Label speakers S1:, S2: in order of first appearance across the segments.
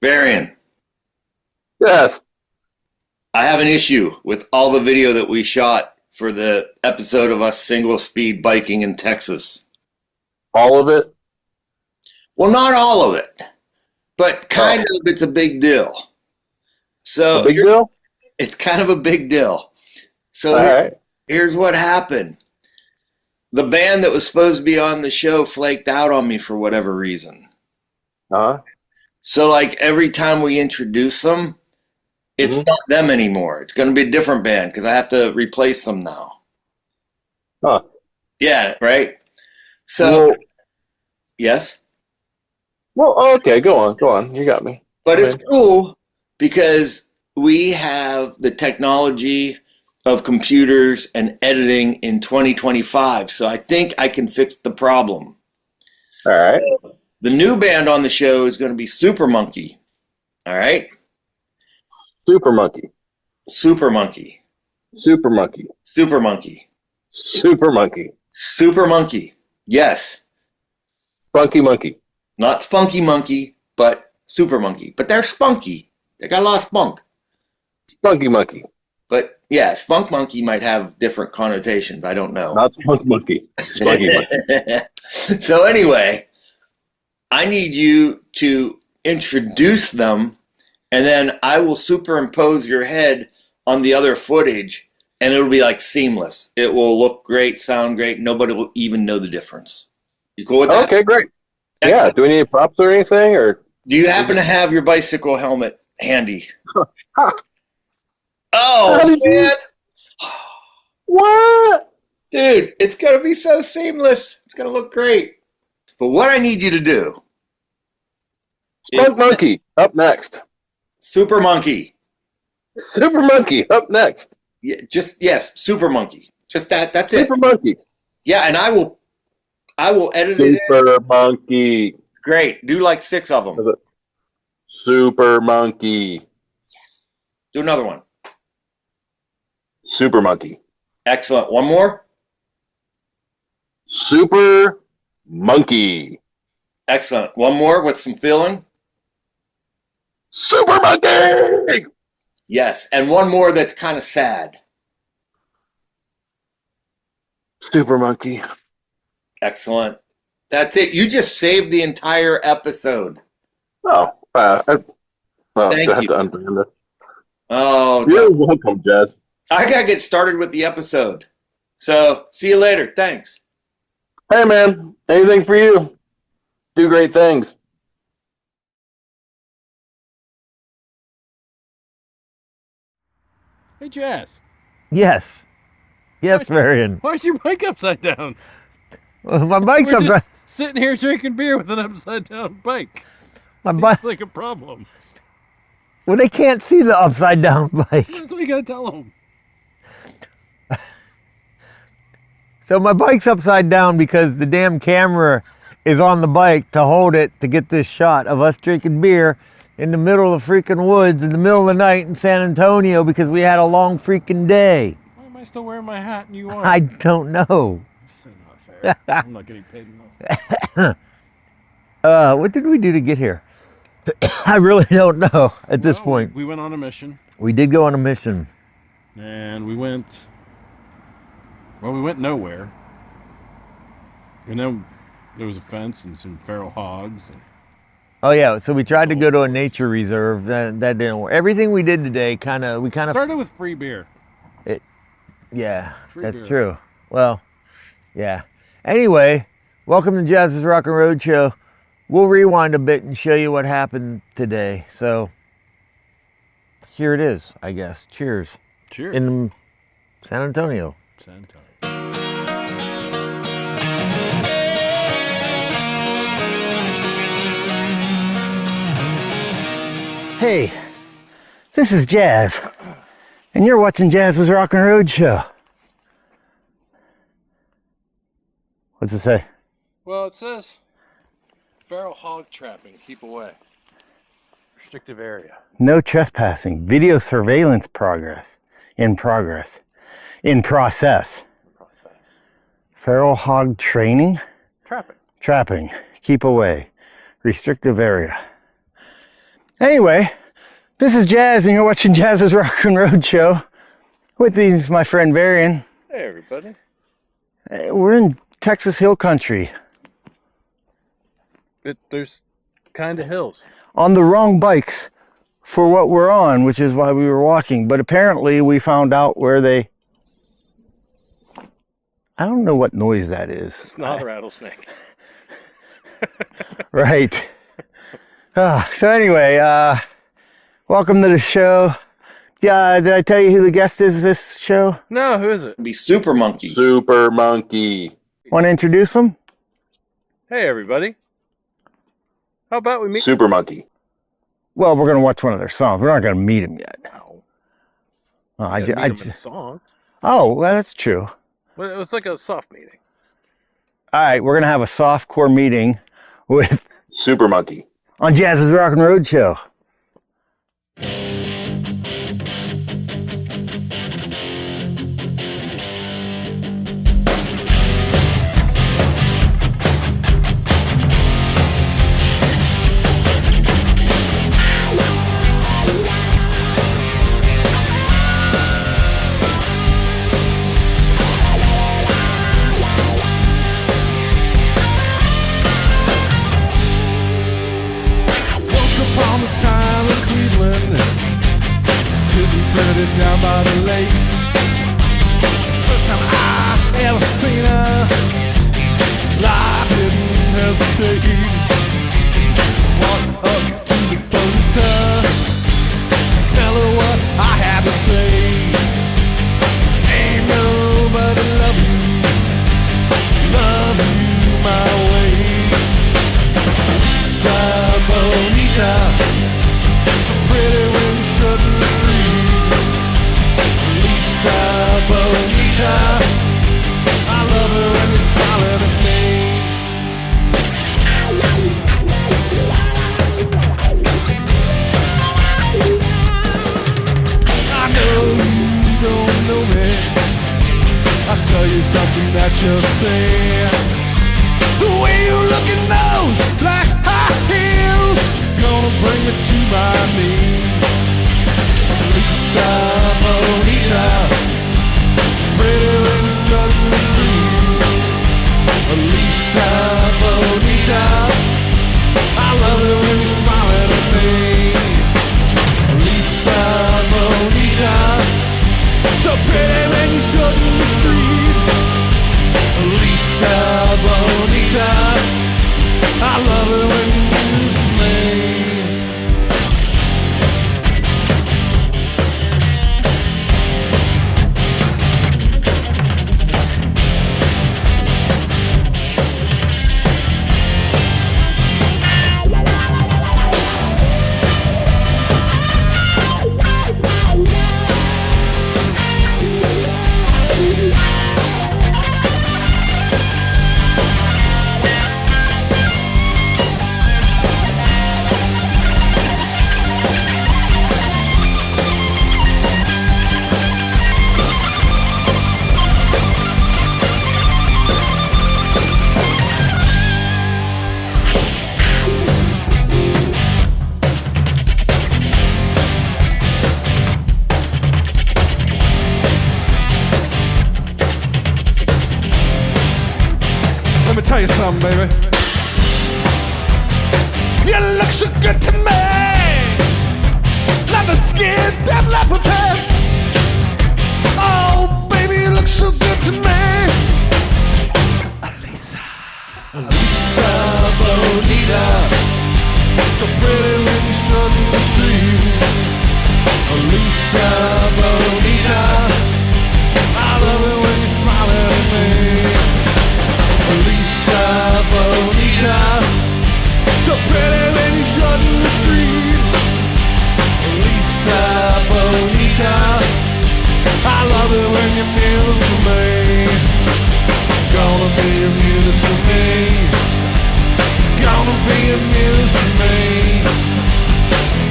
S1: Varian,
S2: Yes.
S1: I have an issue with all the video that we shot for the episode of us single speed biking in Texas.
S2: All of it?
S1: Well, not all of it, but kind
S2: Oh,
S1: of it's a big deal.
S2: a
S1: So
S2: big deal?
S1: it's kind of a big deal. So
S2: All right.
S1: here's what happened. The band that was supposed to be on the show flaked out on me for whatever reason.
S2: Uh-huh.
S1: So like every time we introduce them, it's
S2: Mm-hmm.
S1: not them anymore. It's going to be a different band because I have to replace them now.
S2: Huh.
S1: Yeah, right? So,
S2: Well,
S1: yes.
S2: okay, go on. Go on. You got me.
S1: But
S2: I'm
S1: it's
S2: in.
S1: cool because we have the technology of computers and editing in 2025. So I think I can fix the problem.
S2: All right.
S1: The new band on the show is going to be SuperMonkey. All right?
S2: Super monkey.
S1: SuperMonkey.
S2: Super monkey.
S1: SuperMonkey.
S2: Super monkey.
S1: SuperMonkey. Yes.
S2: Funky monkey.
S1: Not Spunky Monkey, but SuperMonkey. But they're spunky. They got a lot of spunk.
S2: Spunky monkey.
S1: But yeah, Spunk Monkey might have different connotations. I don't know.
S2: Not spunk monkey. Spunky monkey.
S1: So anyway, I need you to introduce them, and then I will superimpose your head on the other footage, and it'll be like seamless. It will look great, sound great. Nobody will even know the difference. You cool with that?
S2: Okay, great. Yeah.
S1: Excellent.
S2: Do we need props or anything? Or
S1: Do you happen to have your bicycle helmet handy?
S2: Huh.
S1: Oh,
S2: How did you-
S1: man.
S2: What?
S1: Dude, it's going to be so seamless. It's going to look great. But what I need you to do
S2: Spunk
S1: is
S2: monkey up next.
S1: Super Monkey.
S2: Super monkey up next.
S1: Yeah, yes, Super Monkey. Just that. That's it.
S2: Super monkey.
S1: Yeah, and I will edit it in.
S2: Super monkey.
S1: Great. Do like 6 of them.
S2: Super monkey.
S1: Do another one.
S2: Super monkey.
S1: Excellent. One more.
S2: Super monkey.
S1: Excellent. One more with some feeling.
S2: Super monkey.
S1: Yes, and one more that's kind of sad.
S2: Super monkey.
S1: Excellent. That's it. You just saved the entire episode.
S2: Oh, I
S1: Thank
S2: have
S1: you.
S2: to unband this.
S1: Oh,
S2: You're welcome, Jazz.
S1: I gotta get started with the episode. So, see you later. Thanks.
S2: Hey, man. Anything for you? Do great things.
S3: Hey, Jazz.
S4: Yes. Yes, Varian.
S3: Why's your bike upside down?
S4: My bike's
S3: We're
S4: upside.
S3: just sitting here drinking beer with an upside down bike.
S4: My
S3: Seems
S4: bike.
S3: like a problem.
S4: Well, they can't see the upside down bike.
S3: That's what you gotta tell them.
S4: So my bike's upside down because the damn camera is on the bike to hold it to get this shot of us drinking beer in the middle of the freaking woods in the middle of the night in San Antonio because we had a long freaking day.
S3: Why am I still wearing my hat and you aren't?
S4: I don't know.
S3: This is not fair. I'm not getting paid enough.
S4: What did we do to get here? I really don't know at this
S3: Well,
S4: point.
S3: we went on a mission,
S4: We did go on a mission.
S3: and we went nowhere. And then there was a fence and some feral hogs.
S4: Oh yeah, so we tried to go to a nature reserve. That didn't work. Everything we did today we kind of
S3: Started with free beer.
S4: Yeah,
S3: Free
S4: that's
S3: beer.
S4: true. Well, yeah. Anyway, welcome to Jazz's Rockin Roadshow. We'll rewind a bit and show you what happened today. So here it is, I guess. Cheers.
S3: Cheers.
S4: In San Antonio.
S3: San Antonio.
S5: Hey, this is Jazz, and you're watching Jazz's Rockin Roadshow. What's it say?
S3: Well, it says feral hog trapping. Keep away. Restrictive area.
S5: No trespassing. Video surveillance in process. Feral hog training.
S3: Trapping.
S5: Trapping. Keep away. Restrictive area. Anyway, this is Jazz, and you're watching Jazz's Rockin Roadshow. With me is my friend Varian.
S3: Hey, everybody.
S5: We're in Texas Hill Country.
S3: There's kind of hills.
S5: On the wrong bikes for what we're on, which is why we were walking. But apparently we found out where they... I don't know what noise that is.
S3: It's not a rattlesnake.
S5: Right. So anyway, welcome to the show. Yeah, did I tell you who the guest is this show?
S3: No, who is it?
S1: It'd be SuperMonkey.
S2: SuperMonkey.
S5: Want to introduce him?
S3: Hey, everybody. How about we meet?
S2: SuperMonkey.
S5: Well, we're going to watch one of their songs. We're not going to meet him yet.
S3: No.
S5: Oh,
S3: Meet him in a song.
S5: Oh, well, that's true.
S3: Well, it was like a soft meeting.
S5: All right, we're going to have a softcore meeting with
S2: SuperMonkey.
S5: on Jazz's Rockin Roadshow.
S6: Upon a time in Cleveland, sitting pretty down by the lake. First time I ever seen her, I didn't hesitate. Walked up to the boat, tell her what I had to say. Ain't nobody love you my way. Bonita, so pretty when you strutting the street. Lisa Bonita, I love her when you're smiling at me. I know you don't know me. I'll tell you something that you'll see. The way you look at those black high heels gonna bring me to my knees. Lisa Bonita, pretty when you're struggling to breathe. Lisa Bonita, I love it when you're smiling at me. Lisa Bonita, so pretty when you're struggling the street. Lisa Bonita, I love it when you use me. Let me tell you something, baby. You look so good to me, like the skin that leopard has. Oh, baby, you look so good to me. Lisa, Lisa Bonita, so pretty when you strut in the street. Lisa Bonita, I love it when you smile at me. Lisa Bonita, so pretty when you shut in the street. Lisa Bonita, I love it when you muse for me. Gonna be a muse for me. Gonna be a muse for me.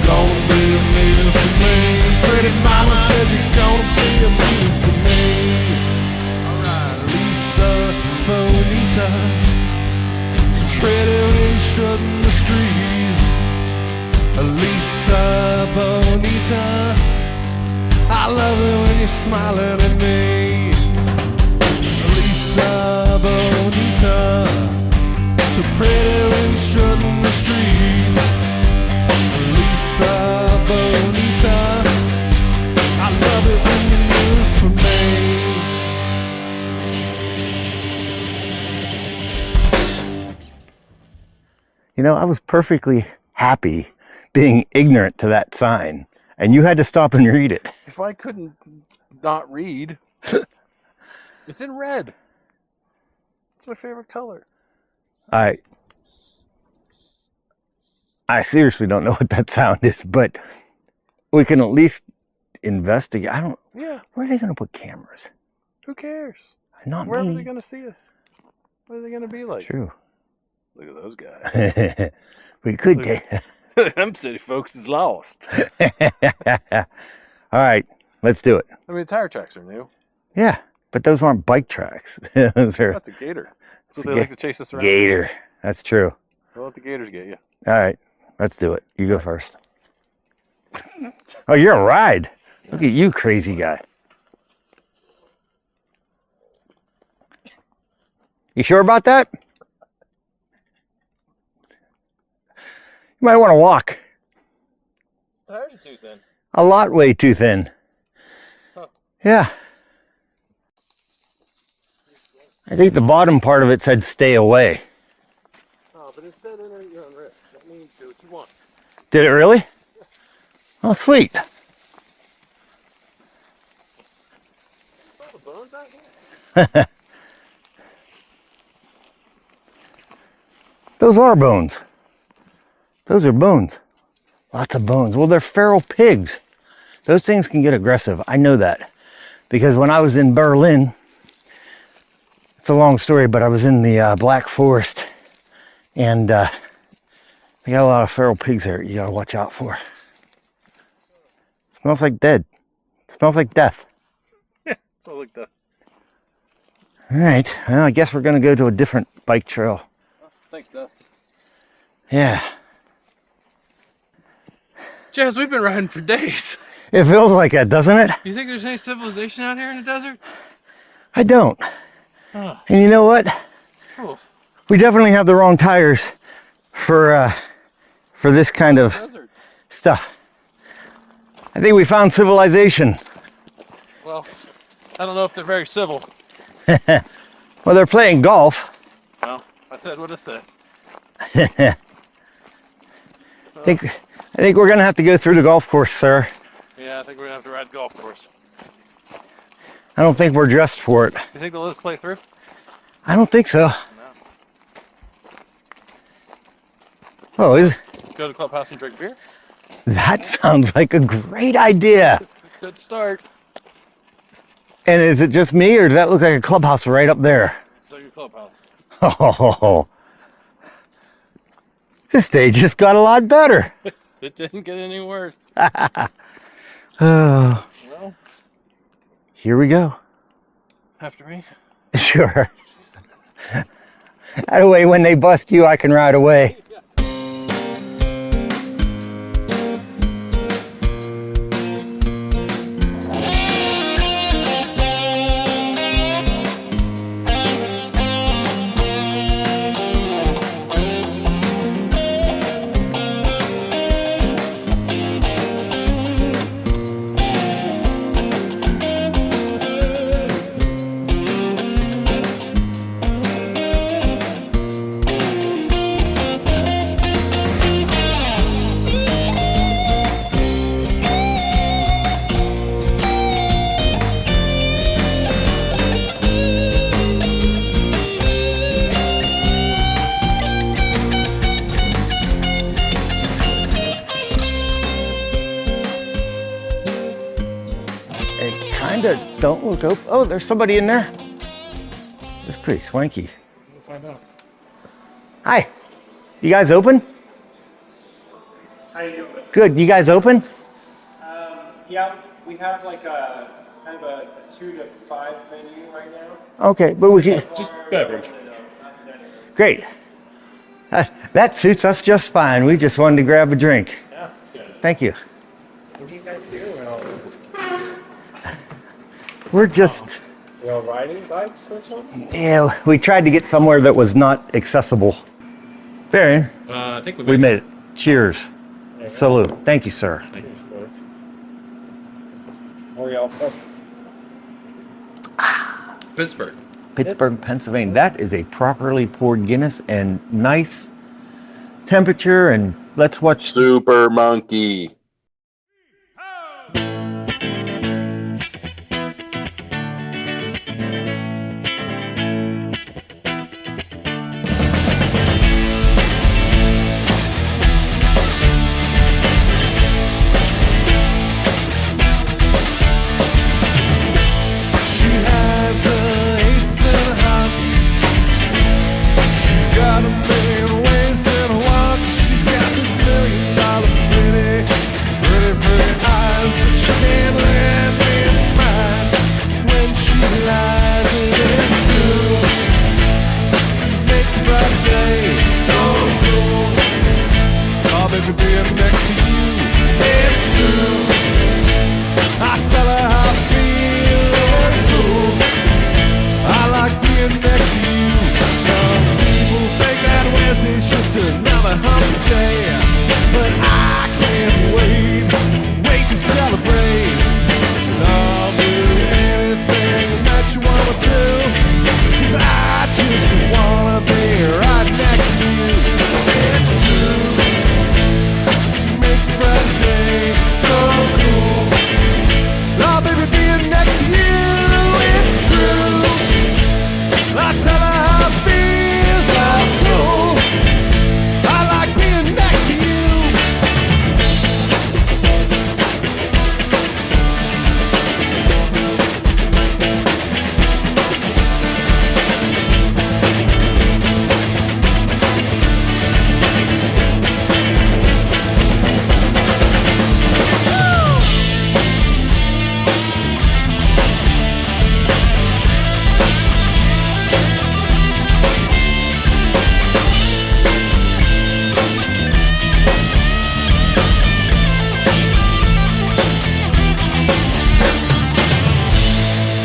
S6: Gonna be a muse for me. Pretty mama said you're gonna be a muse. Lisa Bonita, I love it when you're smiling at me. Lisa Bonita, so pretty when you're strutting the street. Lisa Bonita, I love it when you move for me.
S5: You know, I was perfectly happy being ignorant to that sign, and you had to stop and read it.
S3: If I couldn't not read, it's in red. It's my favorite color.
S5: I seriously don't know what that sound is, but we can at least investigate. I don't.
S3: Yeah.
S5: Where are they going to put cameras?
S3: Who cares?
S5: Not
S3: Where
S5: me.
S3: are they going to see us? What are they going to be
S5: That's
S3: like?
S5: true.
S3: Look at those guys.
S5: We could
S3: Look.
S5: take.
S3: Them city folks is lost.
S5: All right, let's do it.
S3: I mean, tire tracks are new.
S5: Yeah, but those aren't bike tracks. Those are
S3: That's a gator. So
S5: It's
S3: they
S5: a
S3: like to chase us around.
S5: gator. That's true.
S3: Don't let the gators get you.
S5: All right, let's do it. You go first. Oh, you're a ride. Look at you, crazy guy. You sure about that? You might want to walk.
S3: Tires are too thin.
S5: A lot way too thin.
S3: Huh.
S5: Yeah. I think the bottom part of it said stay away.
S3: Oh, but instead of you're on risk. That means do what you want.
S5: Did it really? Oh, sweet.
S3: All the bones out here.
S5: Those are bones. Those are bones. Lots of bones. Well, they're feral pigs. Those things can get aggressive. I know that. Because when I was in Berlin, it's a long story, but I was in the Black Forest. And they got a lot of feral pigs there you gotta watch out for. Smells like dead. Smells like death.
S3: So like that.
S5: All right. Well, I guess we're gonna go to a different bike trail.
S3: Thanks, Dusty.
S5: Yeah.
S3: Jazz, we've been riding for days.
S5: It feels like that, doesn't it?
S3: You think there's any civilization out here in the desert?
S5: I don't.
S3: Huh.
S5: And you know what?
S3: Cool.
S5: We definitely have the wrong tires for this kind of
S3: Desert.
S5: stuff. I think we found civilization.
S3: Well, I don't know if they're very civil.
S5: Well, they're playing golf.
S3: Well, I said what I said.
S5: I think we're gonna have to go through the golf course, sir.
S3: Yeah, I think we're gonna have to ride golf course.
S5: I don't think we're dressed for it.
S3: You think they'll let us play through?
S5: I don't think so.
S3: No.
S5: Oh,
S3: Go to the clubhouse and drink beer?
S5: that sounds like a great idea.
S3: Good start.
S5: And is it just me, or does that look like a clubhouse right up there?
S3: So your clubhouse.
S5: Oh, this day just got a lot better.
S3: It didn't get any worse.
S5: Oh,
S3: Well,
S5: here we go.
S3: after me.
S5: Sure. That way, when they bust you, I can ride away. Don't look open. Oh, there's somebody in there. It's pretty swanky.
S3: We'll find out.
S5: Hi. You guys open?
S7: How you doing?
S5: Good. You guys open?
S7: Yeah, we have like a kind of a 2 to 5 menu right now.
S5: Okay, but we can.
S3: Just beverage.
S5: Great. That suits us just fine. We just wanted to grab a drink.
S3: Yeah, good.
S5: Thank you.
S7: What do you guys do?
S5: We're just,
S7: You all riding bikes or something?
S5: yeah, we tried to get somewhere that was not accessible. Varian,
S3: I think
S5: we made it. Cheers. Salute. Thank you, sir.
S7: Cheers, boys. Where y'all from?
S3: Pittsburgh.
S5: Pittsburgh, Pennsylvania. That is a properly poured Guinness and nice temperature. And let's watch.
S2: SuperMonkey.
S6: She has an ace in her heart. She's got a million ways in her walk. She's got this $1 million pretty eyes, but she can't let me mind when she lies and it's true. She makes a bright day so cool. Oh, baby, being next to you, it's true. I tell her how I feel, it's cool. I like being next to you. Some people think that Wednesday's just another hump day, but I can't wait to celebrate. And I'll do anything that you want me to, 'cause I just wanna be right next to you. It's true. Makes a bright day so cool. Oh, baby, being next to you, it's true. I tell her how I feel, so cool. I like being next to you.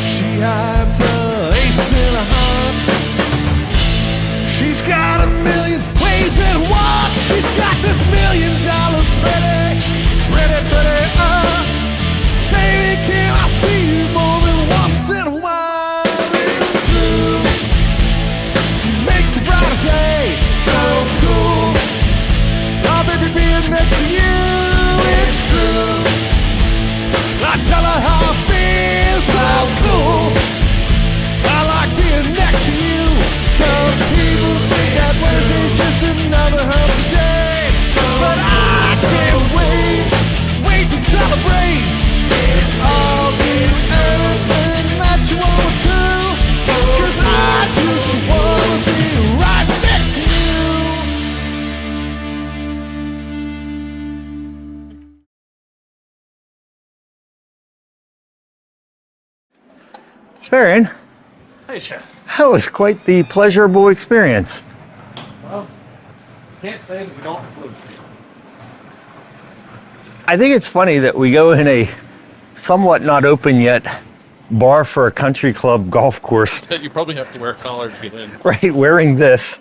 S6: She hides her ace in her heart. She's got a million ways and what? She's got this $1 million pretty, baby, can I see you more than once in a while? It's true. She makes a brighter day so cool. Oh, baby, being next to you, it's true. I tell her how I feel, so cool. I like being next to you. Some people think that Wednesday's just another hump day, but I can't wait to celebrate. I'll do anything that you want me to, 'cause I just wanna be right next to you.
S5: Varian,
S3: Hey, Chef.
S5: that was quite the pleasurable experience.
S3: Well, can't say that we don't have food.
S5: I think it's funny that we go in a somewhat not open yet bar for a country club golf course,
S3: You probably have to wear a collar to get in.
S5: right? Wearing this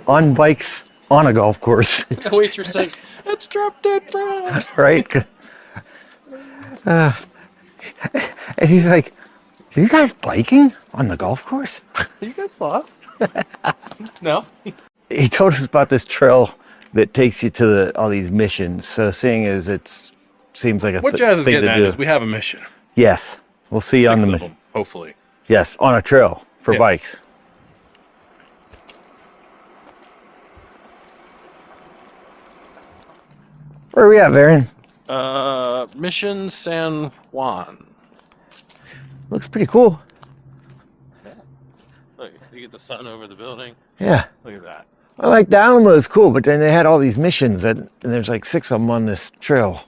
S5: on bikes on a golf course,
S3: The waitress says, "It's drop dead fried."
S5: right? And he's like, "Are you guys biking on the golf course?"
S3: Are you guys lost? No.
S5: He told us about this trail that takes you to all these missions. So seeing as seems like a
S3: What Jazz is
S5: thing
S3: getting
S5: to
S3: at
S5: do.
S3: is we have a mission.
S5: Yes, we'll see you on
S3: 6
S5: the
S3: of
S5: mission.
S3: them, hopefully.
S5: Yes, on a trail for
S3: Yeah.
S5: bikes. Where are we at, Varian?
S3: Mission San Juan.
S5: Looks pretty cool.
S3: Look, you get the sun over the building.
S5: Yeah.
S3: Look at that.
S5: I like the Alamo is cool, but then they had all these missions and there's like 6 of them on this trail.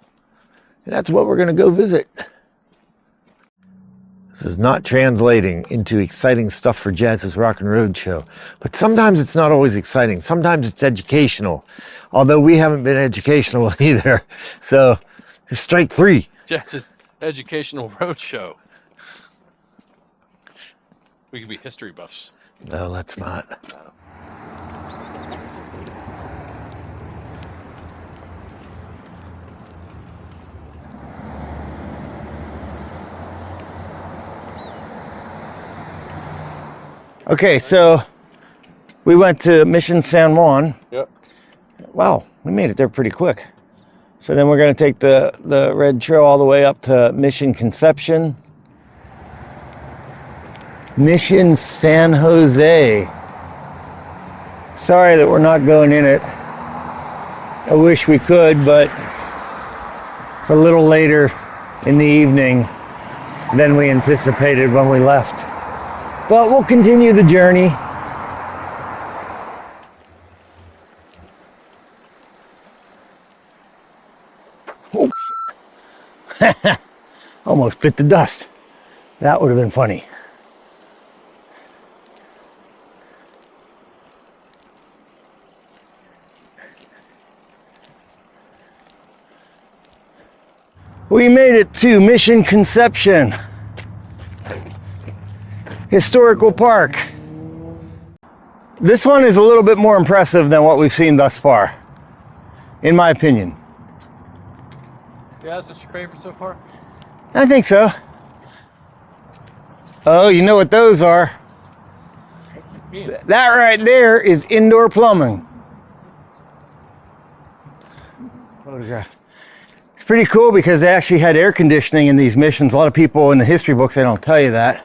S5: And that's what we're gonna go visit. This is not translating into exciting stuff for Jazz's Rockin Roadshow, but sometimes it's not always exciting. Sometimes it's educational, although we haven't been educational either. So Strike 3.
S3: Jess's educational roadshow. We could be history buffs.
S5: No, let's not. Okay, so we went to Mission San Juan.
S3: Yep.
S5: Wow, we made it there pretty quick. So then we're going to take the red trail all the way up to Mission Conception. Mission San Jose. Sorry that we're not going in it. I wish we could, but it's a little later in the evening than we anticipated when we left. But we'll continue the journey. Oh, shit. Almost bit the dust. That would have been funny. We made it to Mission Conception Historical Park. This one is a little bit more impressive than what we've seen thus far, in my opinion.
S3: Yeah, is this your favorite so far?
S5: I think so. Oh, you know what those are? That right there is indoor plumbing. Photograph. It's pretty cool because they actually had air conditioning in these missions. A lot of people in the history books, they don't tell you that.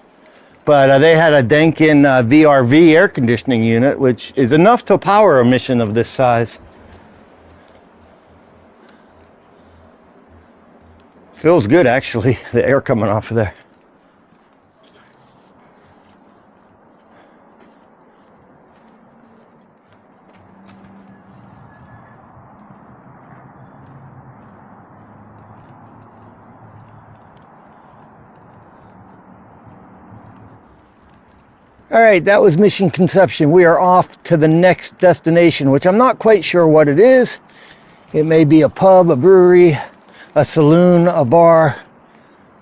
S5: But they had a Denkin VRV air conditioning unit, which is enough to power a mission of this size. Feels good, actually, the air coming off of there. All right, that was Mission Conception. We are off to the next destination, which I'm not quite sure what it is. It may be a pub, a brewery, a saloon, a bar,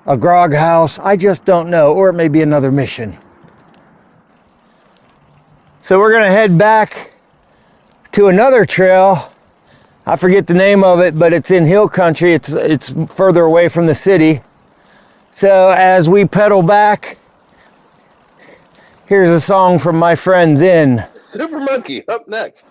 S5: a grog house. I just don't know, or it may be another mission. So we're gonna head back to another trail. I forget the name of it, but it's in hill country. It's further away from the city. So as we pedal back, here's a song from my friends in
S2: SuperMonkey up next.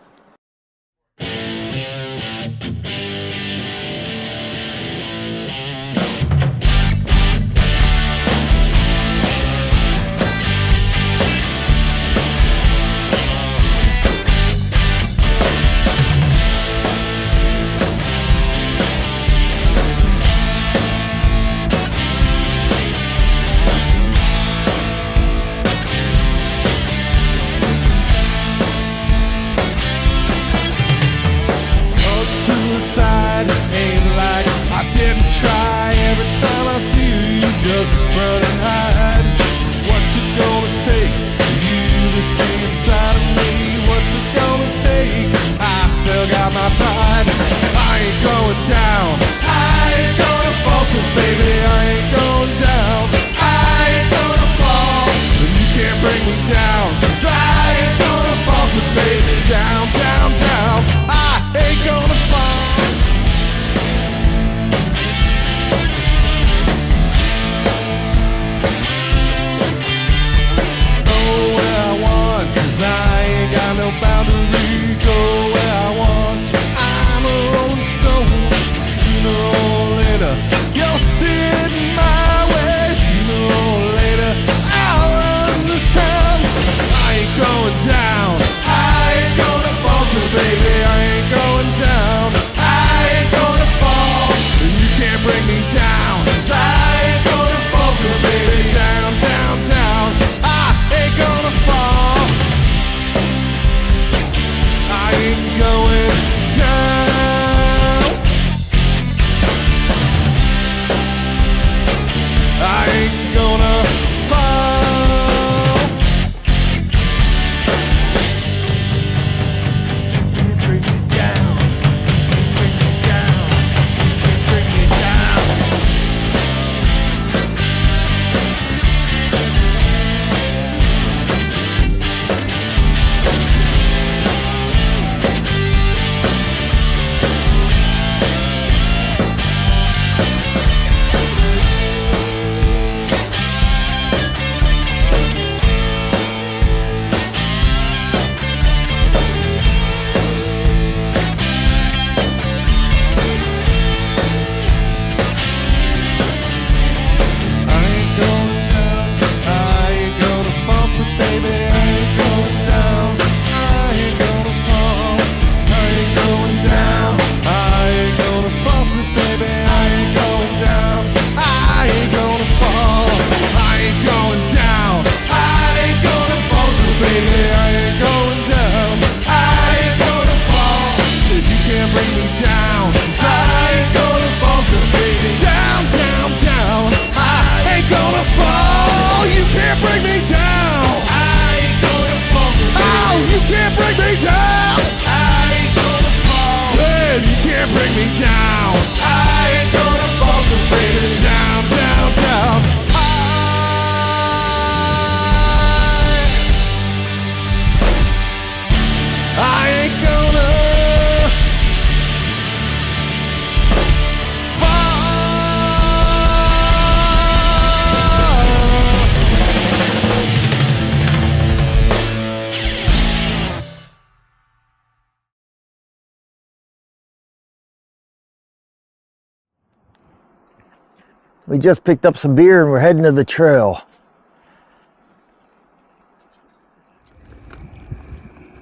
S4: We just picked up some beer and we're heading to the trail.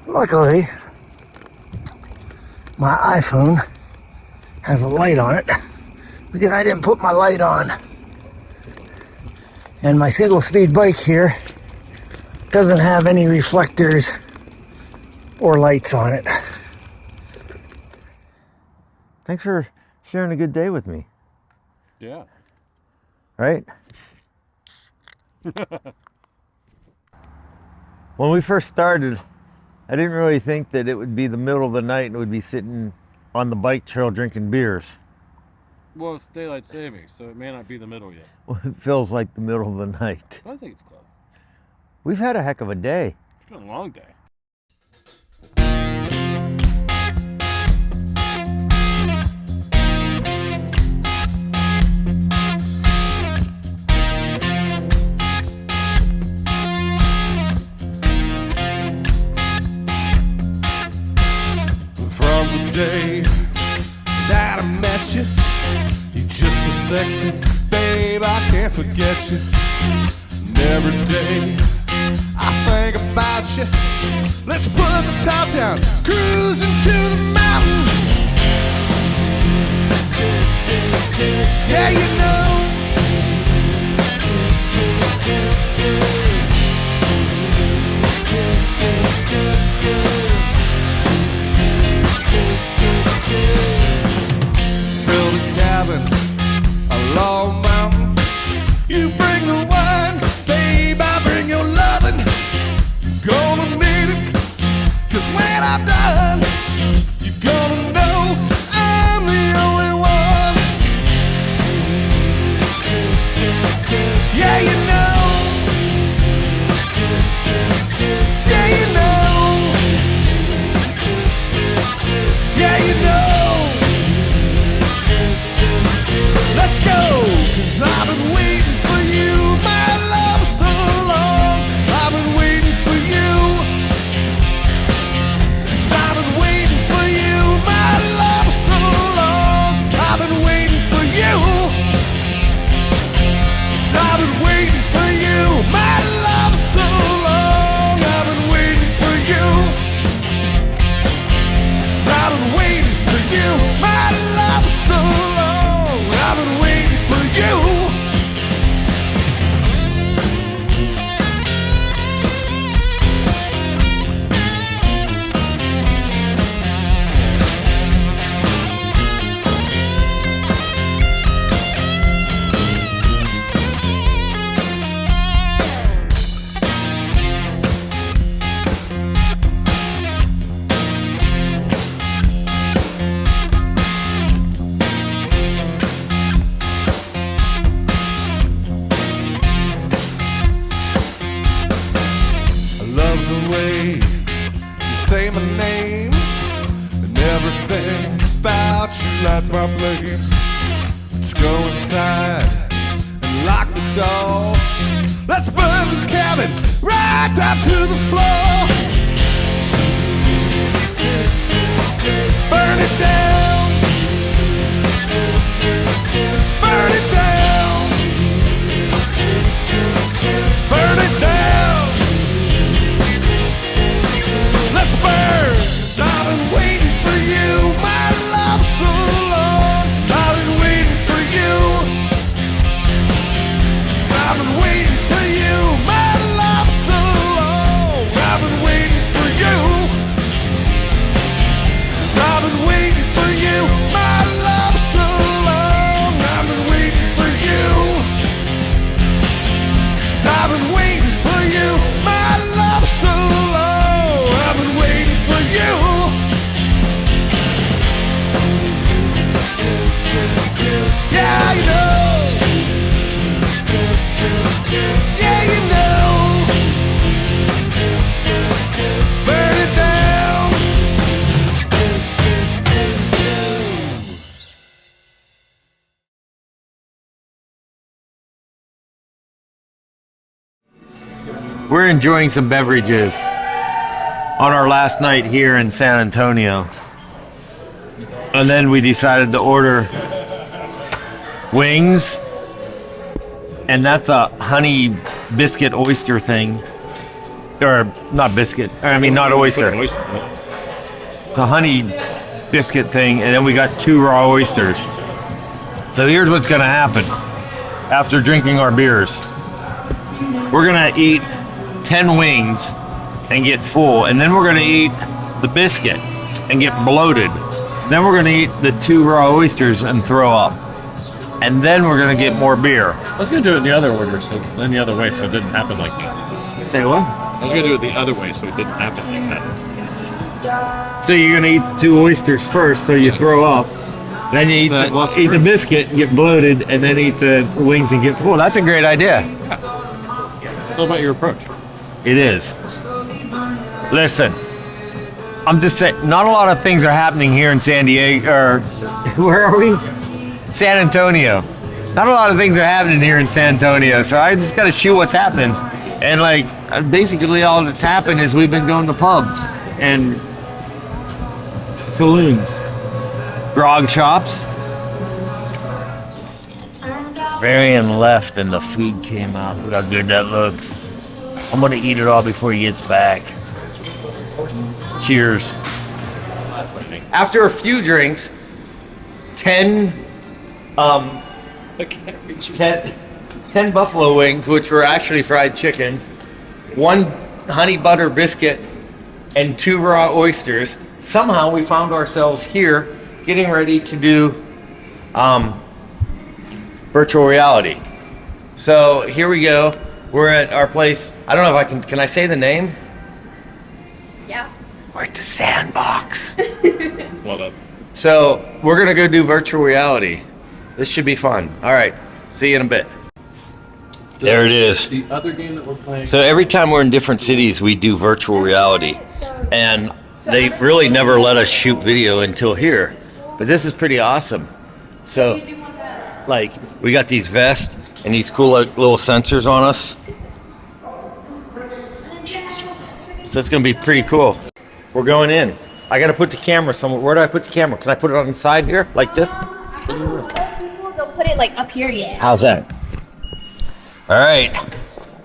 S4: Luckily, my iPhone has a light on it because I didn't put my light on. And my single speed bike here doesn't have any reflectors or lights on it. Thanks for sharing a good day with me.
S3: Yeah.
S4: Right? When we first started, I didn't really think that it would be the middle of the night and it would be sitting on the bike trail drinking beers.
S3: Well, it's daylight savings, so it may not be the middle yet.
S4: Well, it feels like the middle of the night.
S3: But I think it's close.
S4: We've had a heck of a day.
S3: It's been a long day.
S6: From the day that I met you, you're just so sexy, babe, I can't forget you. And every day I think about you. Let's put the top down, cruising to the mountain. Yeah, you know. Build a cabin, a long mountain. You bring the wine, babe, I bring your lovin'. Gonna need it, 'cause when I'm done, you're gonna know I'm the only one. Yeah, you know. Yeah, you know. Yeah, you know. Let's go, 'cause I've been waiting for you, my love, so long. I've been waiting for you. I've been waiting for you, my love, so long. I've been waiting for you. I've been waiting for you, my love, so long. I've been waiting for you. I've been waiting for you, my love, so long. I've been waiting for you. I love the way you say my name, and everything about you lights my flame. Let's go inside and lock the door. Let's burn this cabin right down to the floor. Burn it down. Burn it down. Burn it down. Let's burn. 'Cause I've been waiting for you, my love, so long. I've been waiting for you. I've been waiting for you, my love, so long. I've been waiting for you. 'Cause I've been waiting for you, my love, so long. I've been waiting for you. 'Cause I've been waiting for you, my love, so long. I've been waiting for you. Yeah, you know. Yeah, you know. Burn it down.
S4: We're enjoying some beverages on our last night here in San Antonio. And then we decided to order wings and that's a honey biscuit oyster thing. Or not biscuit, I mean not oyster. It's a honey biscuit thing, and then we got 2 raw oysters. So here's what's gonna happen after drinking our beers. We're gonna eat 10 wings and get full, and then we're gonna eat the biscuit and get bloated. Then we're gonna eat the 2 raw oysters and throw up. And then we're gonna get more beer.
S3: I was gonna do it in the other order, so in the other way, so it didn't happen like that.
S4: Say what?
S3: I was gonna do it the other way, so it didn't happen like that.
S4: So you're gonna eat the 2 oysters first, so you throw up. Then you eat the biscuit, and get bloated, and then eat the wings and get full. That's a great idea.
S3: It's all about your approach.
S4: It is. Listen, I'm just saying, not a lot of things are happening here in San Diego, or where are we? San Antonio. Not a lot of things are happening here in San Antonio, so I just gotta shoot what's happening. And like, basically all that's happened is we've been going to pubs and saloons, grog shops. Varian left and the food came out. Look how good that looks. I'm gonna eat it all before he gets back. Cheers. After a few drinks, 10 buffalo wings, which were actually fried chicken, 1 honey butter biscuit, and 2 raw oysters. Somehow we found ourselves here getting ready to do virtual reality. So here we go. We're at our place. I don't know if can I say the name?
S8: Yeah.
S4: We're at the Sandbox.
S3: Well done.
S4: So we're gonna go do virtual reality. This should be fun. All right, see you in a bit. There it is.
S3: The other game that we're playing.
S4: So every time we're in different cities, we do virtual reality. And they really never let us shoot video until here. But this is pretty awesome. So, like, we got these vests and these cool little sensors on us. So it's gonna be pretty cool. We're going in. I gotta put the camera somewhere. Where do I put the camera? Can I put it on the side here, like this?
S8: People don't put it like up here yet.
S4: How's that? All right,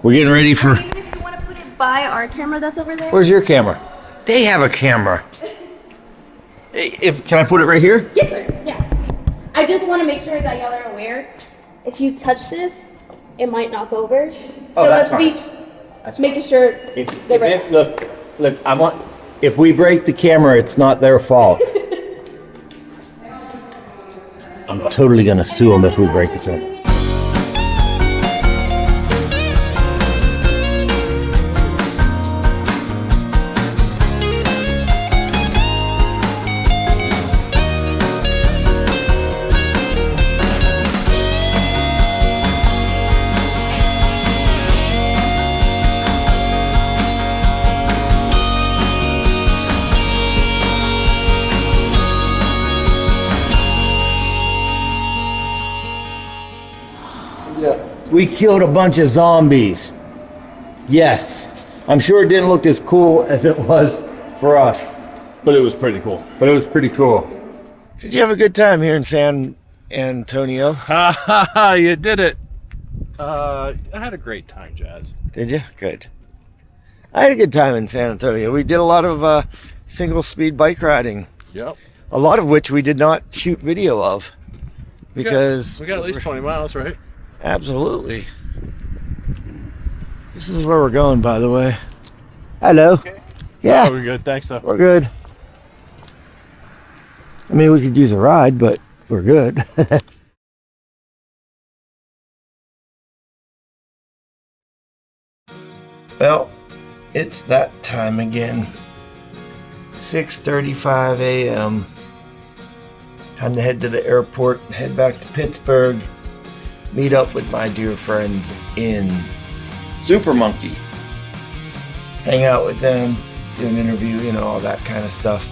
S4: we're getting ready for.
S8: If you want to put it by our camera that's over there.
S4: Where's your camera? They have a camera. Can I put it right here?
S8: Yes, sir. Yeah. I just want to make sure that y'all are aware. If you touch this, it might knock over. So
S4: that's
S8: let's be making sure they're right.
S4: Look, I want. If we break the camera, it's not their fault. I'm totally gonna sue them if we break the camera. We killed a bunch of zombies. Yes. I'm sure it didn't look as cool as it was for us.
S3: But it was pretty cool.
S4: Did you have a good time here in San Antonio?
S3: Ha ha ha, you did it. I had a great time, Jazz.
S4: Did you? Good. I had a good time in San Antonio. We did a lot of single speed bike riding.
S3: Yep.
S4: A lot of which we did not shoot video of. Because
S3: we got at least 20 miles, right?
S4: Absolutely. This is where we're going, by the way. Hello.
S3: Okay.
S4: Yeah.
S3: Oh, we're good. Thanks, though.
S4: We're good. I mean, we could use a ride, but we're good. Well, it's that time again. 6:35 a.m. Time to head to the airport and head back to Pittsburgh. Meet up with my dear friends in SuperMonkey. Hang out with them, do an interview, all that kind of stuff.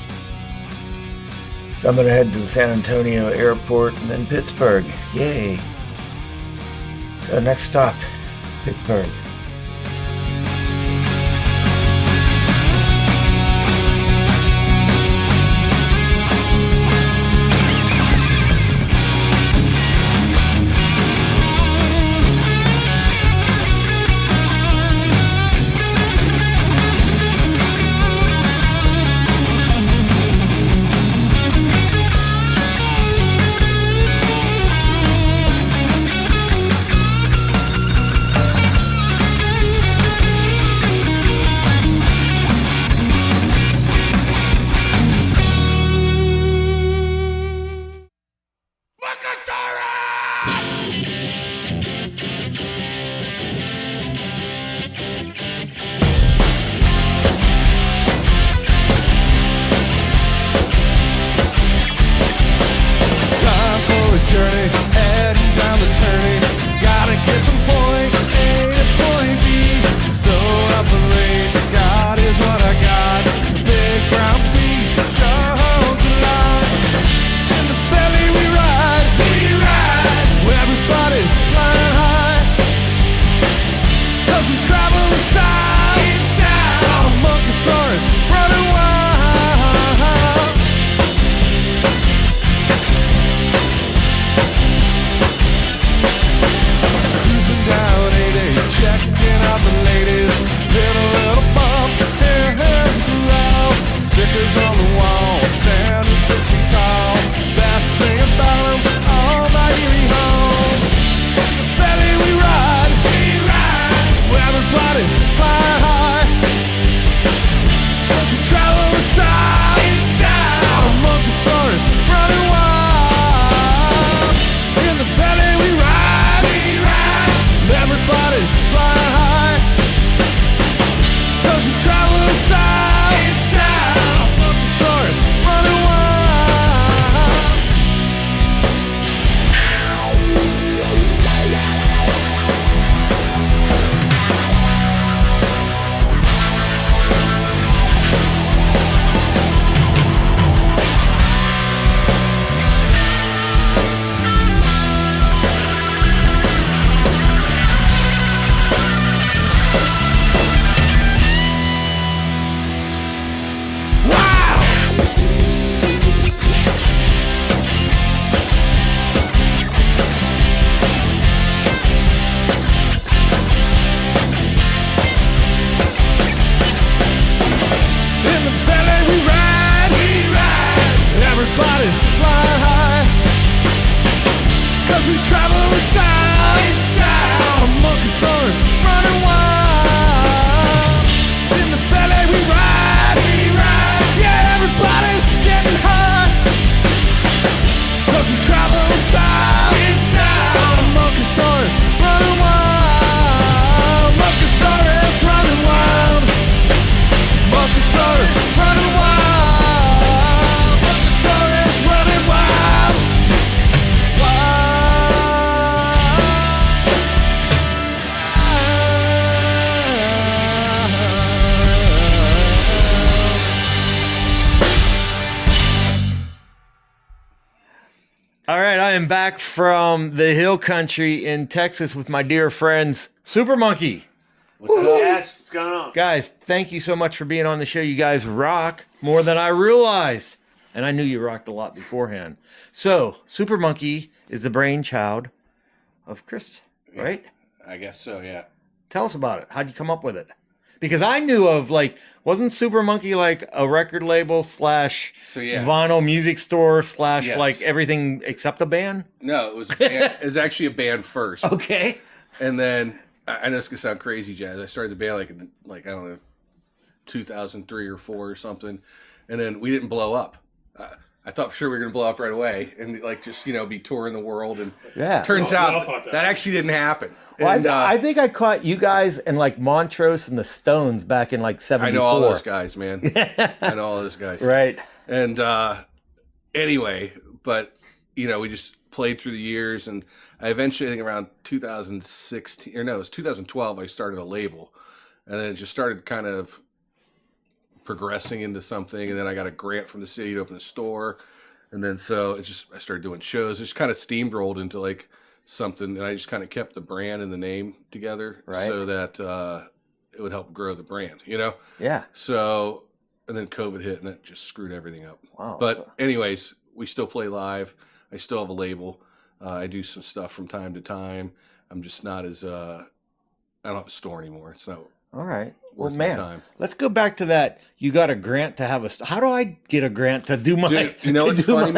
S4: So I'm gonna head to the San Antonio airport and then Pittsburgh. Yay. So next stop, Pittsburgh.
S6: Time for a journey, heading down the turning. Gotta get from point A to point B. So up the lane, God is what I got. Big brown beast, sure holds the line. In the belly we ride, where everybody's flying high. 'Cause we travel in style, on a monkeysaurus running wild. Cruising down 80, checking out the ladies. Hit a little bump, hair low. Stickers on the wall, standing 6 feet tall. Best thing about them, all my yeary home. In the belly we ride, where everybody's flying high. 'Cause we travel with style, on a monkeysaurus running wild. In the belly we ride, everybody's flying high. 'Cause we travel in style, monkeysaurus running wild. In the belly we ride, everybody's flying high. 'Cause we travel with style, on a monkeysaurus running wild. In the belly we ride, yeah, everybody's getting high. 'Cause we travel with style, on a monkeysaurus running wild. Monkeysaurus running wild. Monkeysaurus running wild. Monkeysaurus running wild.
S4: All right, I am back from the hill country in Texas with my dear friends, SuperMonkey.
S3: What's up? Yes, what's going on?
S4: Guys, thank you so much for being on the show. You guys rock more than I realized. And I knew you rocked a lot beforehand. So, SuperMonkey is the brainchild of Chris, right?
S3: I guess so, yeah.
S4: Tell us about it. How'd you come up with it? Because I knew of, like, wasn't SuperMonkey like a record label slash vinyl music store slash like everything except a band?
S3: No, it was a band. It was actually a band first.
S4: Okay.
S3: And then I know it's gonna sound crazy, Jazz. I started the band like I don't know, 2003 or 4 or something, and then we didn't blow up. I thought for sure we were gonna blow up right away and like just be touring the world. And turns out that actually didn't happen.
S4: Well,
S3: and,
S4: I think I caught you guys in like Montrose and the Stones back in like '74.
S3: I know all those guys, man. I know all those guys.
S4: Right.
S3: And anyway, but we just played through the years, and I eventually, I think around 2016 or no, it was 2012. I started a label, and then it just started kind of progressing into something. And then I got a grant from the city to open a store, and then so it's just I started doing shows. It just kind of steamrolled into like something, and I just kind of kept the brand and the name together, so that it would help grow the brand.
S4: Yeah.
S3: So. And then COVID hit, and that just screwed everything up.
S4: Wow.
S3: But anyways, we still play live. I still have a label. I do some stuff from time to time. I'm just not as I don't have a store anymore. It's not
S4: all right. Well,
S3: worth
S4: man,
S3: my time.
S4: Let's go back to that. You got a grant to have a. How do I get a grant to do my?
S3: Dude, you know what's funny?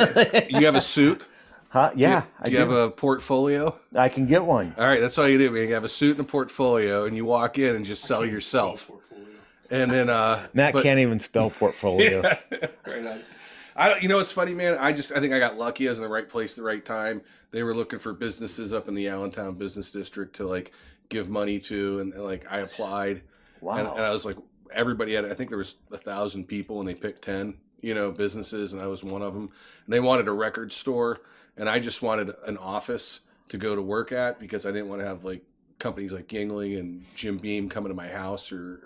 S3: You have a suit.
S4: Huh? Yeah.
S3: Do you have a portfolio?
S4: I can get one.
S3: All right, that's all you do, man. You have a suit and a portfolio, and you walk in and just sell yourself. And then
S4: Matt can't even spell portfolio.
S3: Yeah, right on. You know what's funny, man? I think I got lucky. I was in the right place at the right time. They were looking for businesses up in the Allentown business district to like give money to, and like I applied.
S4: Wow.
S3: And I was like, everybody had. I think there was 1,000 people, and they picked 10, businesses, and I was one of them. And they wanted a record store, and I just wanted an office to go to work at because I didn't want to have like companies like Yingling and Jim Beam coming to my house or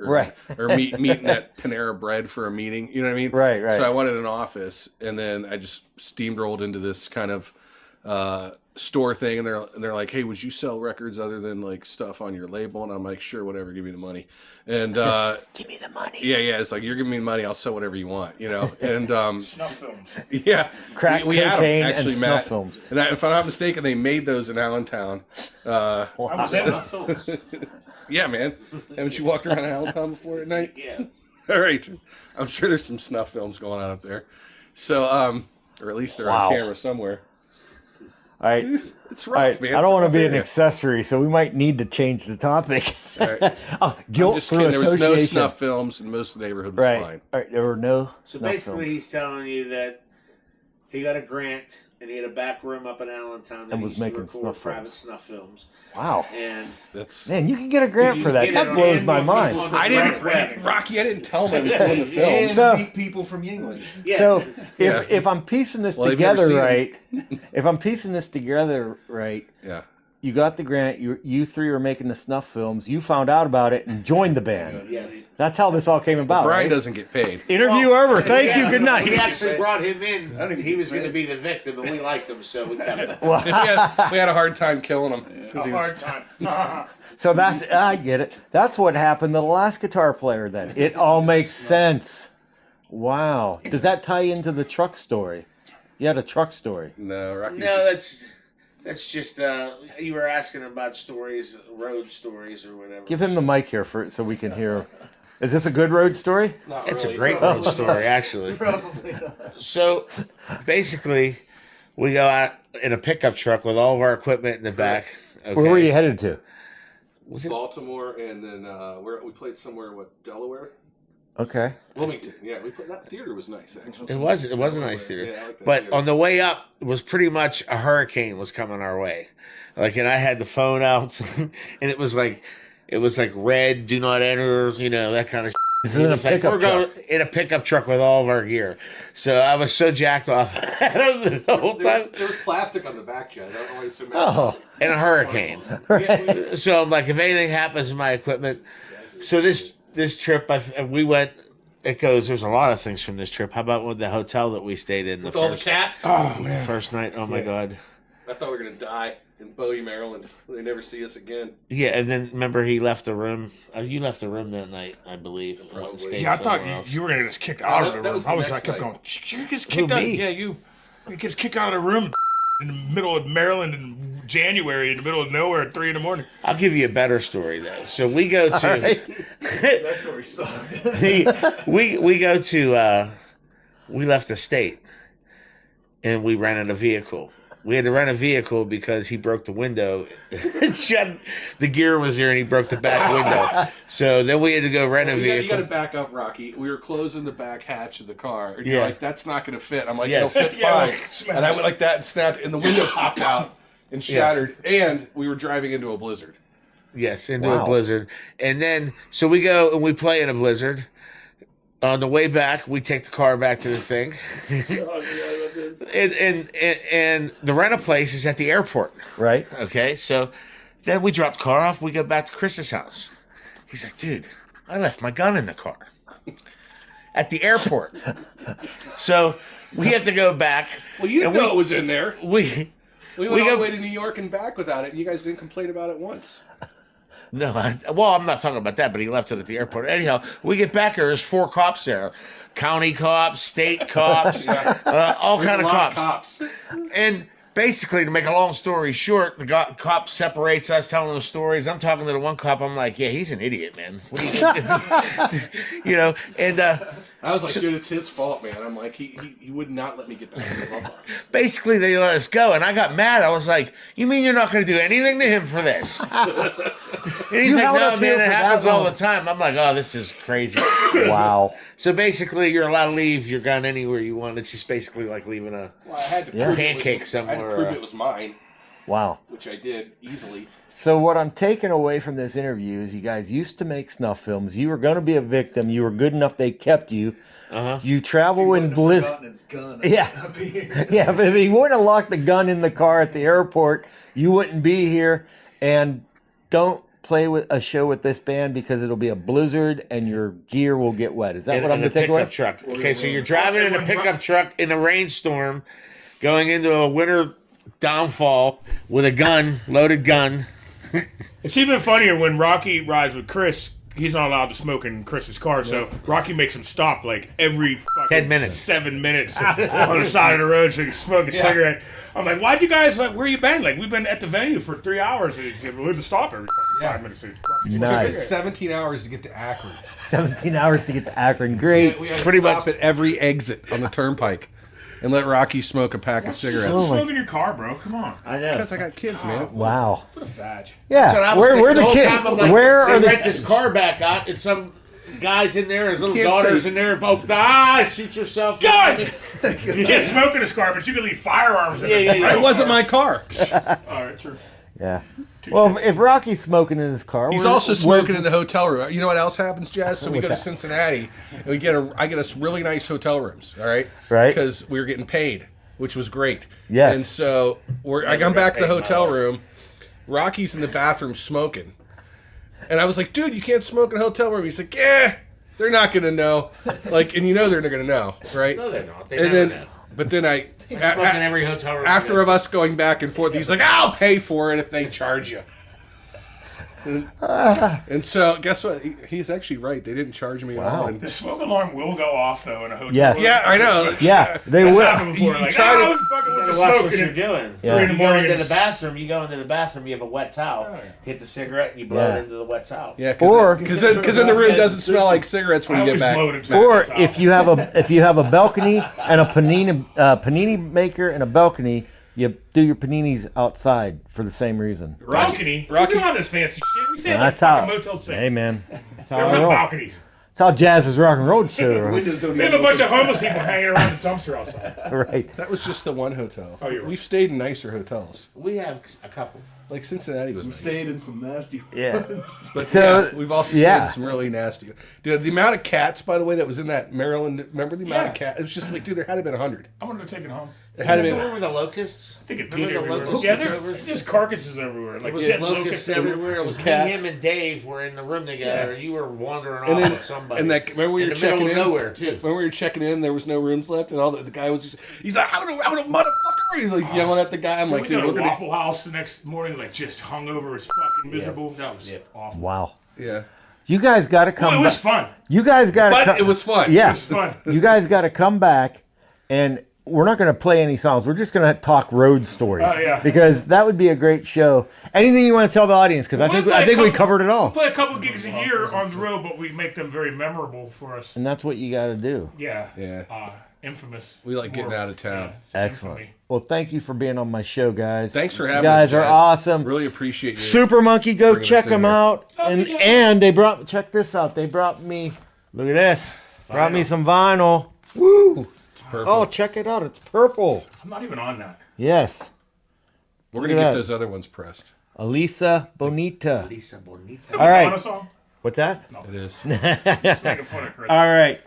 S3: meeting at Panera Bread for a meeting. You know what I mean?
S4: Right.
S3: So I wanted an office, and then I just steamrolled into this kind of store thing, and they're like, "Hey, would you sell records other than like stuff on your label?" And I'm like, "Sure, whatever, give me the money." And
S4: Give me the money.
S3: yeah, it's like you're giving me the money, I'll sell whatever you want, And
S7: Snuff films.
S3: yeah,
S4: Crack
S3: we had them
S4: cocaine
S3: actually,
S4: and
S3: Matt.
S4: snuff films.
S3: And if I'm not mistaken, they made those in Allentown.
S7: I was in snuff films.
S3: Yeah, man. Haven't you walked around Allentown before at night?
S7: Yeah.
S3: All right. I'm sure there's some snuff films going on up there. So, or at least they're
S4: Wow.
S3: on camera somewhere.
S4: All right.
S3: It's
S4: All
S3: rough,
S4: right.
S3: man.
S4: I don't want to be an
S3: area.
S4: accessory, so we might need to change the topic.
S3: All right.
S4: Guilt
S3: I'm just
S4: through
S3: kidding. There was no
S4: association.
S3: snuff films, and most of the neighborhood was
S4: Right.
S3: fine.
S4: All right. There were no
S9: So
S4: snuff
S9: basically,
S4: films.
S9: he's telling you that he got a grant and he had a back room up in Allentown that
S4: And
S9: he
S4: was
S9: used to
S4: making
S9: record
S4: snuff
S9: private
S4: films.
S9: snuff films.
S4: Wow.
S9: And
S3: That's.
S4: Man, you can get a grant
S9: You
S4: for that.
S9: get
S4: That
S9: it
S4: blows
S9: on
S4: my
S9: the-
S4: mind.
S9: on the
S3: I didn't,
S9: direct web.
S3: Rocky. I didn't tell him I was doing the film.
S1: And
S4: So-
S1: meet people from Yingling.
S9: Yes.
S4: So
S3: Yeah.
S4: if I'm piecing this
S3: Well, they've never
S4: together
S3: seen
S4: right, if I'm piecing this together right,
S3: Yeah.
S4: you got the grant. You three were making the snuff films. You found out about it and joined the band.
S9: yes.
S4: That's how this all came about.
S3: Brian
S4: right?
S3: doesn't get paid.
S4: Interview over. Thank you. Good
S9: We
S4: night.
S9: actually brought him in. He was going to be the victim, and we liked him, so we kept him.
S4: Well,
S3: we had a hard time killing him because
S7: A
S3: he was.
S7: hard time.
S4: so that's I get it. That's what happened to the last guitar player. Then it all makes sense. Wow. Does that tie into the truck story? You had a truck story.
S3: No, Rocky's
S9: No,
S3: just-
S9: that's just you were asking about stories, road stories, or whatever.
S4: Give him the mic here so we can hear. Is this a good road story?
S3: not
S9: It's
S3: really.
S9: a great road story, actually. So, basically, we go out in a pickup truck with all of our equipment in the back. Okay.
S4: Where were you headed to?
S9: Was it?
S3: Baltimore, and then we played somewhere, Delaware?
S4: Okay.
S3: Wilmington. Yeah, that theater was nice, actually.
S9: It was a nice theater.
S3: Yeah, I like that
S9: But
S3: theater.
S9: on the way up, it was pretty much a hurricane was coming our way. Like, and I had the phone out, and it was like red, do not enter, that kind of.
S4: This is in a
S9: It's like,
S4: pickup
S9: we're going
S4: truck.
S9: in a pickup truck with all of our gear. So I was so jacked off the whole time.
S3: There was plastic on the back, Chad. I don't know why you so mad.
S4: Oh,
S9: In a hurricane. So I'm like, if anything happens to my equipment. So this trip, we went. It goes. There's a lot of things from this trip. How about with the hotel that we stayed in
S3: With all the cats?
S9: the first night? Oh my god.
S3: I thought we were going to die in Bowie, Maryland. They never see us again.
S9: Yeah, and then remember he left the room. You left the room that night, I believe. and
S3: Probably.
S9: stayed
S10: Yeah, I thought
S9: somewhere else.
S10: you were gonna get kicked out of the
S3: that
S10: room.
S3: was the
S10: I was
S3: next
S10: like, kept
S3: night.
S10: going. You get kicked out.
S9: me?
S10: Yeah, you get kicked out of the room in the middle of Maryland in January, in the middle of nowhere at 3 a.m.
S9: I'll give you a better story though. So we go to
S1: That story sucked.
S9: we go to we left the state and we rented a vehicle. We had to rent a vehicle because he broke the window. The gear was there and he broke the back window. So then we had to go rent a
S3: You
S9: vehicle.
S3: got to back up, Rocky. We were closing the back hatch of the car, and you're
S9: Yeah.
S3: like, "That's not going to fit." I'm like,
S9: Yes.
S3: "It'll fit
S10: Yeah,
S3: fine." And I went like that and snapped, and the window popped out and shattered. And we were driving into a blizzard.
S9: Yes, into
S4: Wow.
S9: a blizzard. And then, so we go and we play in a blizzard. On the way back, we take the car back to the thing. and the rental place is at the airport.
S4: right.
S9: Okay, so then we drop the car off. We go back to Chris's house. He's like, dude, I left my gun in the car at the airport. So we have to go back.
S3: Well, you
S9: And
S3: know
S9: we-
S3: it was in there.
S9: We
S3: We went all
S9: go-
S3: the way to New York and back without it, and you guys didn't complain about it once.
S9: No, I'm not talking about that, but he left it at the airport. Anyhow, we get back there. There's 4 cops there, county cops, state cops, all kind
S3: A
S9: of
S3: lot
S9: cops.
S3: of cops.
S9: And basically, to make a long story short, the cop separates us, telling those stories. I'm talking to the one cop. I'm like, yeah, he's an idiot, man. What do you, and
S3: I was like, dude, it's his fault, man. I'm like, he would not let me get back in the ballpark.
S9: Basically, they let us go, and I got mad. I was like, "You mean you're not going to do anything to him for this?" And he's like, "No, man, it happens all the time." I'm like, "Oh, this is crazy."
S5: Wow.
S9: So basically, you're allowed to leave your gun anywhere you want. It's just basically like leaving a
S3: Well, I had to prove
S9: pancake
S3: I
S9: somewhere.
S3: had to prove it was mine,
S5: Wow.
S3: which I did easily.
S4: So what I'm taking away from this interview is you guys used to make snuff films. You were going to be a victim. You were good enough. They kept you. You travel in bliss. Yeah. Yeah. But if he wouldn't have locked the gun in the car at the airport, you wouldn't be here. And don't play with a show with this band because it'll be a blizzard and your gear will get wet. Is that what I'm
S9: in a
S4: going to take away?
S9: pickup truck. Okay, so you're driving in a pickup truck in a rainstorm, going into a winter downfall with a gun, loaded gun.
S10: It's even funnier when Rocky rides with Chris. He's not allowed to smoke in Chris's car, so Rocky makes him stop like every fucking
S9: 10 minutes.
S10: 7 minutes on the side of the road so he can smoke a cigarette. I'm like, why'd you guys, like, where you been? Like, we've been at the venue for 3 hours and we had to stop every fucking 5 minutes.
S3: It took
S4: Nice.
S3: us 17 hours to get to Akron.
S4: 17 hours to get to Akron. Great.
S3: We had to
S9: Pretty
S3: stop
S9: much.
S3: at every exit on the turnpike and let Rocky smoke a pack of cigarettes.
S10: Smoke in your car, bro. Come on.
S9: I know.
S3: Because I got kids, man.
S4: Wow.
S10: What a fag.
S9: That's what I
S4: Yeah.
S9: was
S4: Where
S9: thinking
S4: the
S9: whole
S4: kids?
S9: time. I'm like,
S4: Where are
S9: they
S4: the
S9: rent this car back out and some guy's in there, his little
S3: Can't
S9: daughter's
S3: say-
S9: in there, both shoot yourself.
S10: God! You can't smoke in his car, but you can leave firearms in it.
S3: It wasn't my car.
S10: All right, true.
S4: Yeah. Well, if Rocky's smoking in his car,
S3: He's
S4: where-
S3: also
S4: where's
S3: smoking in
S4: his-
S3: the hotel room. You know what else happens, Jazz? So we
S4: What's
S3: go to
S4: that?
S3: Cincinnati and I get us really nice hotel rooms, all right?
S4: Right.
S3: Because we were getting paid, which was great.
S4: Yes.
S3: And so I come back to the hotel room. Rocky's in the bathroom smoking. And I was like, dude, you can't smoke in a hotel room. He's like, yeah, they're not going to know. Like, and you know they're not going to know, right?
S9: No, they're not. They
S3: And
S9: never
S3: then,
S9: know.
S3: but then
S9: They smoke in every hotel room.
S3: after of us going back and forth, he's like, I'll pay for it if they charge you. And so, guess what? He's actually right. They didn't charge me at all. And
S10: The smoke alarm will go off, though, in a hotel
S4: Yes.
S10: room.
S3: yeah, I know.
S4: Yeah, they
S10: That's
S4: will.
S10: happened before.
S3: You
S10: Like,
S3: try to-
S10: fucking
S9: You
S10: with the
S9: gotta watch
S10: smoke
S9: what
S10: in
S9: you're
S10: it.
S9: doing.
S4: Yeah.
S10: 3 in the
S9: You go
S10: morning.
S9: into the bathroom. You go into the bathroom. You have a wet towel. Hit the cigarette and you blow
S4: Yeah.
S9: it into the wet towel.
S3: Yeah,
S4: Or-
S3: because then the room doesn't smell like cigarettes when
S10: I
S3: you get
S10: always
S3: back.
S10: blow it into
S4: Or
S10: the towel.
S4: if you have a balcony and a panini maker and a balcony, you do your paninis outside for the same reason.
S10: balcony.
S3: Rocky-
S10: We don't have this fancy shit. We say
S4: That's
S10: like
S4: how.
S10: fucking Motel 6.
S4: Hey man, that's how
S10: We
S4: I
S10: don't have
S4: roll.
S10: balconies.
S4: That's how Jazz's Rockin' Roadshow.
S10: We have a bunch of homeless people hanging around the dumpster outside.
S4: Right.
S3: That was just the one hotel.
S10: Oh, you're right.
S3: We've stayed in nicer hotels.
S9: We have a couple.
S3: Like Cincinnati was nice.
S11: Stayed in some nasty.
S4: Yeah.
S3: But
S4: So,
S3: yeah, we've also stayed
S4: yeah.
S3: in some really nasty. Dude, the amount of cats, by the way, that was in that Maryland. Remember the amount of cats? It was just like, dude, there had to have been 100.
S10: I wanted to take it home.
S3: It had to
S9: Is
S3: be.
S9: that the one with the locusts?
S10: I think it
S9: Remember
S10: peed
S9: the
S10: everywhere.
S9: locusts?
S10: Yeah, there's just carcasses everywhere. Like
S9: There was
S10: dead
S9: locusts everywhere. It was me,
S3: cats.
S9: him, and Dave were in the room together.
S10: Yeah.
S9: You were wandering
S3: And
S9: off
S3: then,
S9: with somebody.
S3: and that remember we
S9: in
S3: were
S9: the
S3: checking
S9: middle
S3: in.
S9: of nowhere too.
S3: When we were checking in, there was no rooms left, and all the guy was just, he's like, I'm a motherfucker. He's like yelling at the guy. I'm like,
S10: we
S3: dude,
S10: go
S3: we're
S10: to
S3: gonna.
S10: Waffle House the next morning, like just hungover as fucking miserable. That was awful.
S4: Wow.
S3: Yeah,
S4: You guys got to come
S10: Well, it was
S4: back.
S10: fun.
S4: You guys got to.
S3: but it was fun.
S4: Yeah.
S10: It was fun.
S4: You guys got to come back, and we're not going to play any songs. We're just going to talk road stories.
S10: Oh, yeah.
S4: Because that would be a great show. Anything you want to tell the audience? Because I think we covered it
S10: We
S4: all.
S10: play a couple gigs a year on the road, but we make them very memorable for us.
S4: And that's what you got to do.
S10: Yeah.
S3: Yeah.
S10: Infamous.
S3: We like getting out of town.
S4: Excellent.
S10: infamy.
S4: Well, thank you for being on my show, guys.
S3: Thanks for
S4: You
S3: having
S4: guys
S3: us.
S4: are
S3: Jazz.
S4: awesome.
S3: Really appreciate you.
S4: SuperMonkey, go
S3: bringing
S4: check
S3: us in
S4: them
S3: here.
S4: out. And they brought, check this out. They brought me, look at this. Brought me some vinyl. Woo.
S3: It's purple.
S4: Oh, check it out. It's purple.
S10: I'm not even on that.
S4: Yes.
S3: We're
S4: look
S3: gonna
S4: at
S3: get
S4: that.
S3: those other ones pressed.
S4: Elisa Bonita.
S9: Lisa Bonita.
S4: All right.
S10: On a song?
S4: What's that?
S3: It is.
S10: Just making fun of Chris.
S4: All right.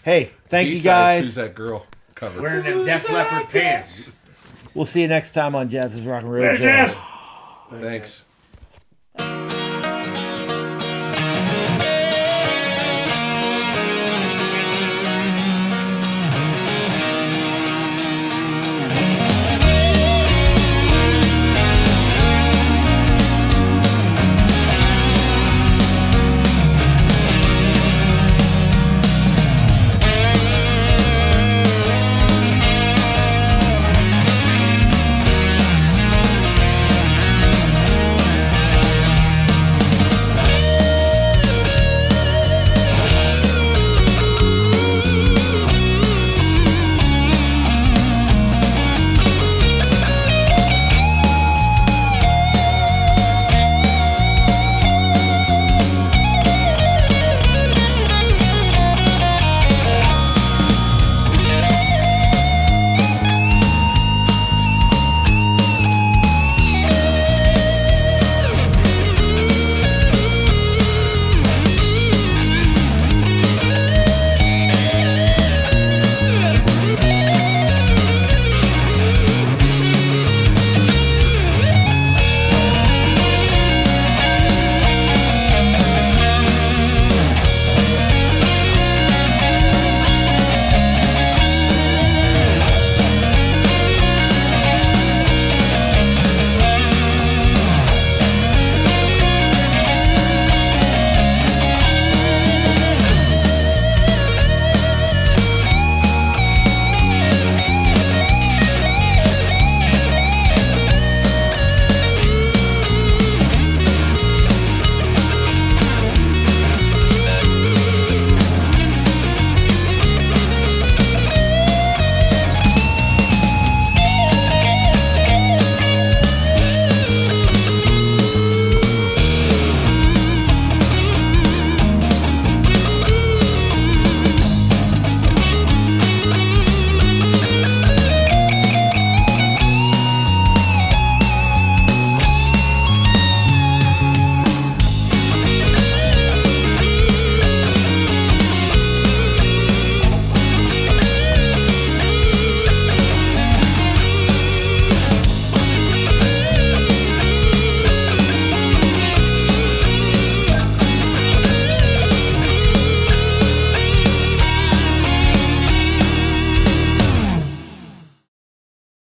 S4: Hey, thank you
S3: B-sides, Who's
S4: guys.
S3: that girl cover?
S9: Wearing them Def Leppard pants.
S4: We'll see you next time on Jazz's Rock and Roll
S10: Later,
S4: Show.
S10: Jazz.
S3: Thanks.